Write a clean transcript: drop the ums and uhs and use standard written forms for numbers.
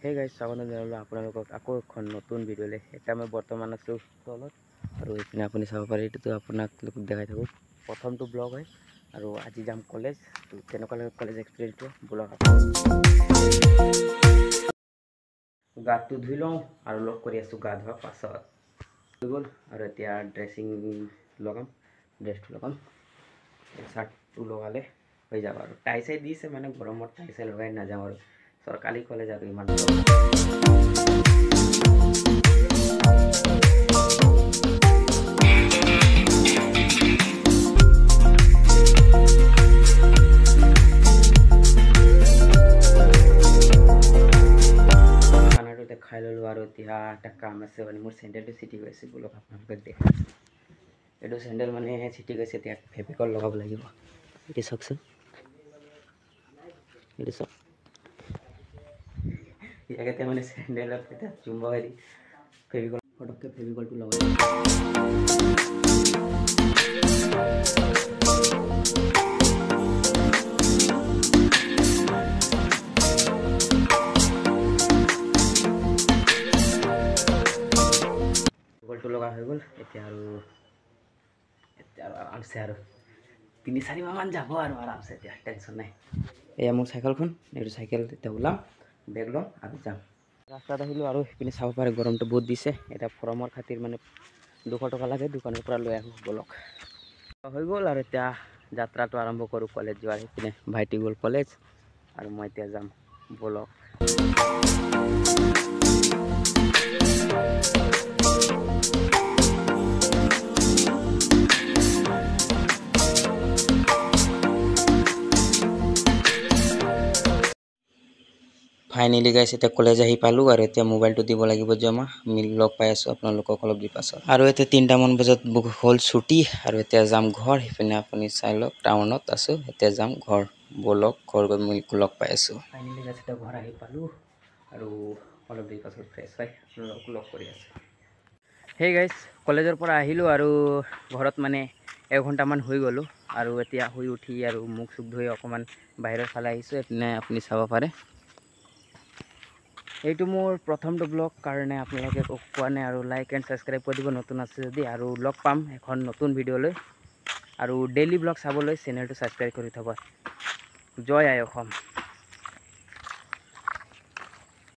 Hey guys, স্বাগতম জনালো আপোনালোকক আকৌ এখন নতুন ভিডিঅ'লৈ। এটা মই বৰ্তমান আছোঁ তলত আৰু এইপিনে আপুনি চাব পাৰে এইটো আপোনাক দেখাই থাকোঁ। প্ৰথমটো ব্লগ হয় আৰু আজি যাম কলেজ। তো কেনেকুৱা লাগে কলেজ এক্সপিৰিয়েঞ্চটো ব্লগ গাটো ধুই লওঁ আৰু লগ কৰি আছোঁ গা ধোৱাৰ পাছত হৈ গ'ল আৰু এতিয়া ড্ৰেছটো লগাম চাৰ্টটো লগালে হৈ যাব আৰু টাই চাই দিছে মানে গৰমত টাই চাই লগাই নাযাওঁ আৰু চৰকাৰী কলেজ আৰু ইমান খানাটো খাই ল'লোঁ আৰু এতিয়া এটা কাম আছে মানে মোৰ চেণ্ডেলটো চিটি গৈছে বোলক আপোনালোকক দেখাইছোঁ। এইটো চেণ্ডেল মানে চিটি গৈছে, এতিয়া ফেভিকল লগাব লাগিব। এইটো চাওকচোন, এইটো চাওক ইয়াতে মানে চেণ্ডেলত এটা চুম্বা হেৰি ফেভিকল ফটককৈ ফেভিকলটো লগাই ফেভিকলটো লগা হৈ গ'ল। এতিয়া আৰু আৰামছে আৰু 3-4 মাহমান যাব আৰু আৰামছে, এতিয়া টেনশ্যন নাই। এয়া মোৰ চাইকেলখন, এইটো চাইকেল এতিয়া ওলাম, বেগ ল'ম আৰু যাম। ৰাস্তাত আহিলোঁ আৰু সেইপিনে চাব পাৰে গৰমটো বহুত দিছে। এতিয়া ফৰমৰ খাতিৰ মানে 200 টকা লাগে, দোকানৰ পৰা লৈ আহোঁ বলক। হৈ গ'ল আৰু এতিয়া যাত্ৰাটো আৰম্ভ কৰোঁ কলেজ যোৱাৰ। সেইপিনে ভাইটি গ'ল কলেজ আৰু মই এতিয়া যাম বলক। ফাইনেলি গাইছ এতিয়া কলেজ আহি পালোঁ আৰু এতিয়া মোবাইলটো দিব লাগিব জমা। লগ পাই আছোঁ আপোনালোকক অলপ দি পাছত আৰু এতিয়া 3টামান বজাত হ'ল ছুটি আৰু এতিয়া যাম ঘৰ। সেইপিনে আপুনি চাই লওক টাউনত আছোঁ, এতিয়া যাম ঘৰ বলক। ঘৰ গৈ লগ পাই আছোঁ। ফাইনেলি গাইছ এতিয়া ঘৰ আহি পালোঁ আৰু অলপ দেৰি পাছত ফ্ৰেছ হৈ আপোনালোকক লগ কৰি আছোঁ। সেই গাইছ কলেজৰ পৰা আহিলোঁ আৰু ঘৰত মানে 1 ঘণ্টামান হৈ গ'লোঁ আৰু এতিয়া শুই উঠি আৰু মুখ চুখ ধুই অকণমান বাহিৰৰ ফালে আহিছোঁ। এইপিনে আপুনি চাব পাৰে এইটো মোৰ প্ৰথমটো ব্লগ কাৰণে আপোনালোকে কোৱা নাই আৰু লাইক এণ্ড ছাবস্ক্ৰাইব কৰি দিব নতুন আছে যদি, আৰু লগ পাম এখন নতুন ভিডিঅ'লৈ আৰু ডেইলি ব্লগ চাবলৈ চেনেলটো ছাবস্ক্ৰাইব কৰি থ'ব। জয় আই অসম।